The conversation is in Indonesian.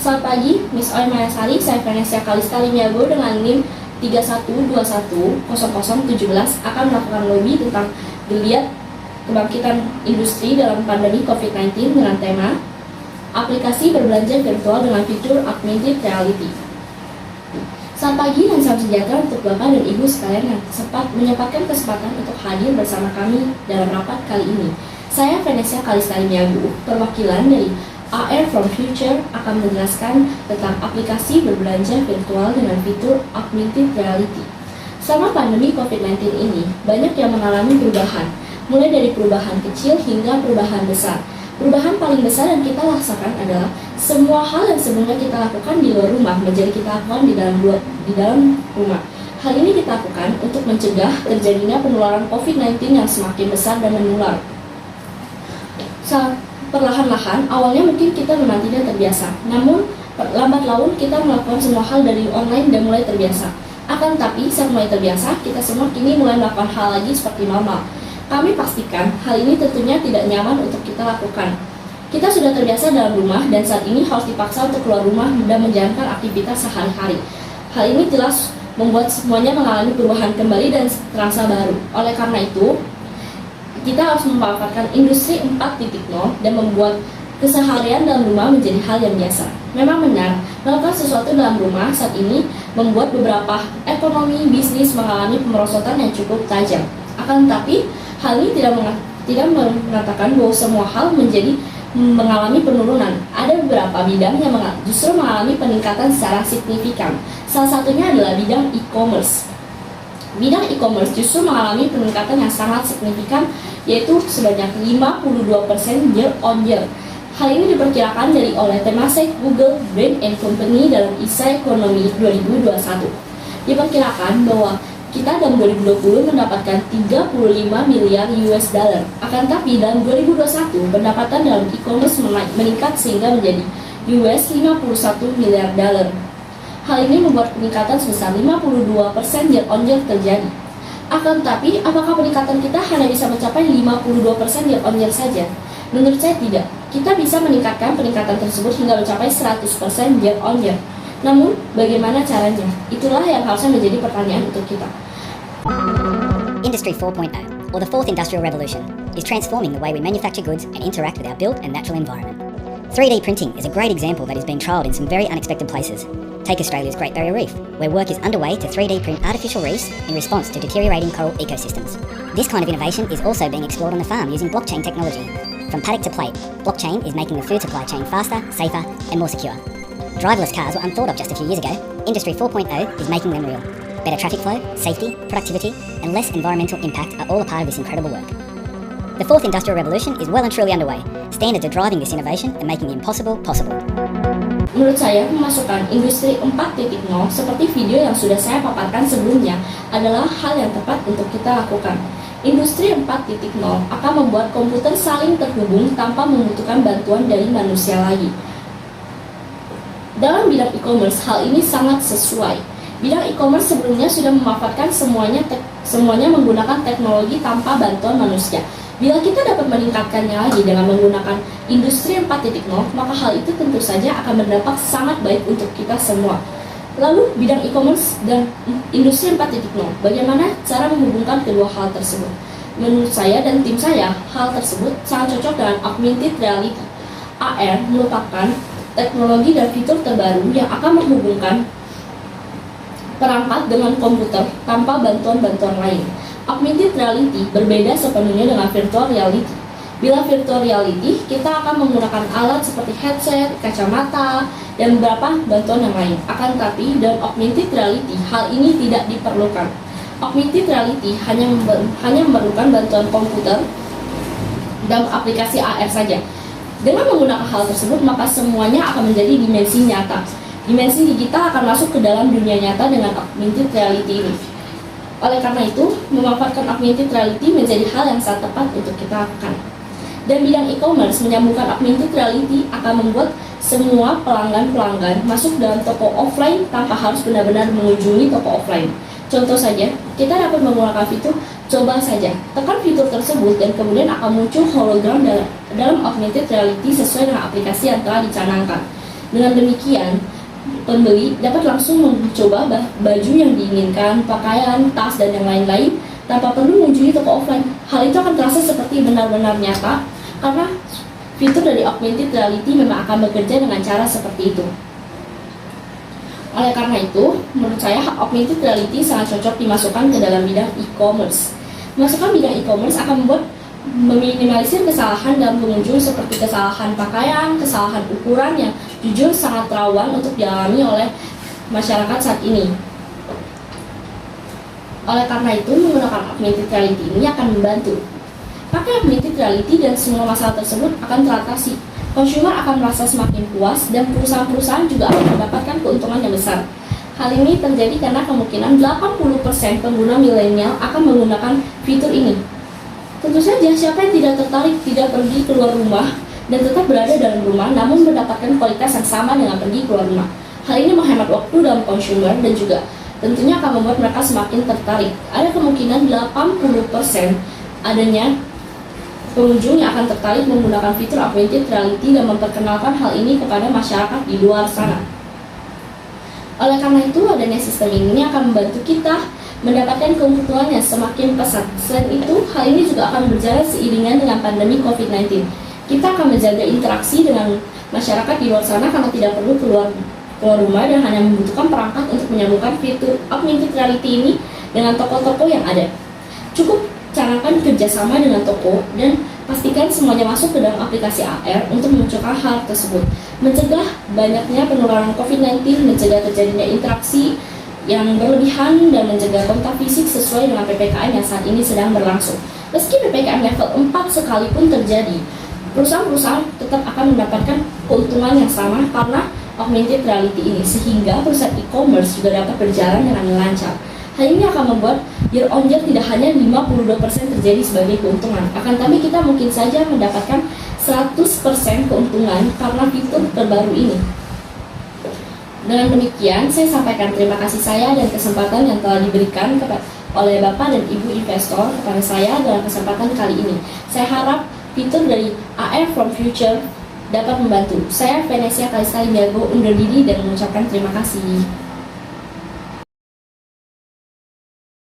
Selamat pagi, Miss Oy Mayasari, saya Vanessa Kalista Limiago dengan NIM 31210017 akan melakukan lobby tentang geliat kebangkitan industri dalam pandemi COVID-19 dengan tema aplikasi berbelanja virtual dengan fitur augmented reality. Selamat pagi dan salam sejahtera untuk Bapak dan Ibu sekalian yang menyempatkan kesempatan untuk hadir bersama kami dalam rapat kali ini. Saya Vanessa Kalista Limiago, perwakilan dari AR from Future, akan menjelaskan tentang aplikasi berbelanja virtual dengan fitur augmented reality. Selama pandemi COVID-19 ini, banyak yang mengalami perubahan, mulai dari perubahan kecil hingga perubahan besar. Perubahan paling besar yang kita rasakan adalah semua hal yang sebelumnya kita lakukan di luar rumah menjadi kita lakukan di dalam rumah. Hal ini kita lakukan untuk mencegah terjadinya penularan COVID-19 yang semakin besar dan menular. Perlahan-lahan, awalnya mungkin kita memang tidak terbiasa, namun lambat laun kita melakukan semua hal dari online dan mulai terbiasa. Akan tetapi, saat mulai terbiasa, kita semua kini mulai melakukan hal lagi seperti normal. Kami pastikan hal ini tentunya tidak nyaman untuk kita lakukan. Kita sudah terbiasa dalam rumah dan saat ini harus dipaksa untuk keluar rumah dan menjalankan aktivitas sehari-hari. Hal ini jelas membuat semuanya mengalami perubahan kembali dan terasa baru. Oleh karena itu, kita harus memanfaatkan industri 4.0 dan membuat keseharian dalam rumah menjadi hal yang biasa. Memang benar, melakukan sesuatu dalam rumah saat ini membuat beberapa ekonomi bisnis mengalami pemerosotan yang cukup tajam. Akan tetapi, hal ini tidak mengatakan bahwa semua hal mengalami penurunan. Ada beberapa bidang yang justru mengalami peningkatan secara signifikan. Salah satunya adalah bidang e-commerce. Bidang e-commerce justru mengalami peningkatan yang sangat signifikan, yaitu sebanyak 52% year on year. Hal ini diperkirakan oleh Temasek Google Brand and Company dalam ISA Ekonomi 2021. Diperkirakan bahwa kita dalam 2020 mendapatkan 35 miliar US dollar. Akan tapi dalam 2021 pendapatan dalam e-commerce meningkat sehingga menjadi US 51 miliar dollar. Hal ini membuat peningkatan sebesar 52% year on year terjadi. Akan tetapi, apakah peningkatan kita hanya bisa mencapai 52% year on year saja? Menurut saya tidak. Kita bisa meningkatkan peningkatan tersebut hingga mencapai 100% year on year. Namun, bagaimana caranya? Itulah yang harusnya menjadi pertanyaan untuk kita. Industry 4.0, or the fourth industrial revolution, is transforming the way we manufacture goods and interact with our built and natural environment. 3D printing is a great example that is being trialled in some very unexpected places. Take Australia's Great Barrier Reef, where work is underway to 3D print artificial reefs in response to deteriorating coral ecosystems. This kind of innovation is also being explored on the farm using blockchain technology. From paddock to plate, blockchain is making the food supply chain faster, safer, and more secure. Driverless cars were unthought of just a few years ago. Industry 4.0 is making them real. Better traffic flow, safety, productivity, and less environmental impact are all a part of this incredible work. The fourth industrial revolution is well and truly underway. Standards are driving this innovation and making the impossible possible. Menurut saya, memasukkan industri 4.0 seperti video yang sudah saya paparkan sebelumnya adalah hal yang tepat untuk kita lakukan. Industri 4.0 akan membuat komputer saling terhubung tanpa membutuhkan bantuan dari manusia lagi. Dalam bidang e-commerce, hal ini sangat sesuai. Bidang e-commerce sebelumnya sudah memanfaatkan semuanya menggunakan teknologi tanpa bantuan manusia. Bila kita dapat meningkatkannya lagi dengan menggunakan industri 4.0, maka hal itu tentu saja akan berdampak sangat baik untuk kita semua. Lalu, bidang e-commerce dan industri 4.0, bagaimana cara menghubungkan kedua hal tersebut? Menurut saya dan tim saya, hal tersebut sangat cocok dengan augmented reality. AR merupakan teknologi dan fitur terbaru yang akan menghubungkan perangkat dengan komputer tanpa bantuan-bantuan lain. Augmented reality berbeda sepenuhnya dengan virtual reality. Bila virtual reality, kita akan menggunakan alat seperti headset, kacamata, dan beberapa bantuan yang lain. Akan tetapi, dalam augmented reality, hal ini tidak diperlukan. Augmented reality hanya memerlukan bantuan komputer dalam aplikasi AR saja. Dengan menggunakan hal tersebut, maka semuanya akan menjadi dimensi nyata. Dimensi digital akan masuk ke dalam dunia nyata dengan augmented reality ini. Oleh karena itu, memanfaatkan augmented reality menjadi hal yang sangat tepat untuk kita lakukan. Dan bidang e-commerce menyambungkan augmented reality akan membuat semua pelanggan-pelanggan masuk dalam toko offline tanpa harus benar-benar mengunjungi toko offline. Contoh saja, kita dapat menggunakan fitur coba saja. Tekan fitur tersebut dan kemudian akan muncul hologram dalam augmented reality sesuai dengan aplikasi yang telah dicanangkan. Dengan demikian, pembeli dapat langsung mencoba baju yang diinginkan, pakaian, tas, dan yang lain-lain tanpa perlu mengunjungi toko offline. Hal itu akan terasa seperti benar-benar nyata karena fitur dari augmented reality memang akan bekerja dengan cara seperti itu. Oleh karena itu, menurut saya augmented reality sangat cocok dimasukkan ke dalam bidang e-commerce. Memasukkan bidang e-commerce akan membuat meminimalisir kesalahan dalam pengunjung seperti kesalahan pakaian, kesalahan ukuran yang jujur sangat rawan untuk dialami oleh masyarakat saat ini. Oleh karena itu, menggunakan augmented reality ini akan membantu. Pakai augmented reality dan semua masalah tersebut akan teratasi. Konsumer akan merasa semakin puas dan perusahaan-perusahaan juga akan mendapatkan keuntungan yang besar. Hal ini terjadi karena kemungkinan 80% pengguna milenial akan menggunakan fitur ini. Tentu saja siapa yang tidak tertarik tidak pergi keluar rumah dan tetap berada dalam rumah namun mendapatkan kualitas yang sama dengan pergi keluar rumah. Hal ini menghemat waktu dalam konsumer dan juga tentunya akan membuat mereka semakin tertarik. Ada kemungkinan 80% adanya pengunjung yang akan tertarik menggunakan fitur augmented reality dan memperkenalkan hal ini kepada masyarakat di luar sana. Oleh karena itu, adanya sistem ini akan membantu kita mendapatkan keuntungan yang semakin pesat. Selain itu, hal ini juga akan berjalan seiringan dengan pandemi COVID-19. Kita akan menjaga interaksi dengan masyarakat di luar sana karena tidak perlu keluar rumah dan hanya membutuhkan perangkat untuk menyambungkan fitur augmented reality ini dengan toko-toko yang ada. Cukup canangkan kerjasama dengan toko dan pastikan semuanya masuk ke dalam aplikasi AR untuk memunculkan hal tersebut. Mencegah banyaknya penularan COVID-19, mencegah terjadinya interaksi yang berlebihan dan mencegah kontak fisik sesuai dengan PPKM yang saat ini sedang berlangsung. Meski PPKM level 4 sekalipun terjadi, perusahaan-perusahaan tetap akan mendapatkan keuntungan yang sama karena augmented reality ini, sehingga perusahaan e-commerce juga dapat berjalan dengan lancar. Hal ini akan membuat year on year tidak hanya 52% terjadi sebagai keuntungan, akan tapi kita mungkin saja mendapatkan 100% keuntungan karena fitur terbaru ini. Dengan demikian, saya sampaikan terima kasih saya dan kesempatan yang telah diberikan oleh Bapak dan Ibu investor kepada saya dalam kesempatan kali ini. Saya harap fitur dari AR from Future dapat membantu. Saya Venesia Kalista Indiago undur diri dan mengucapkan terima kasih.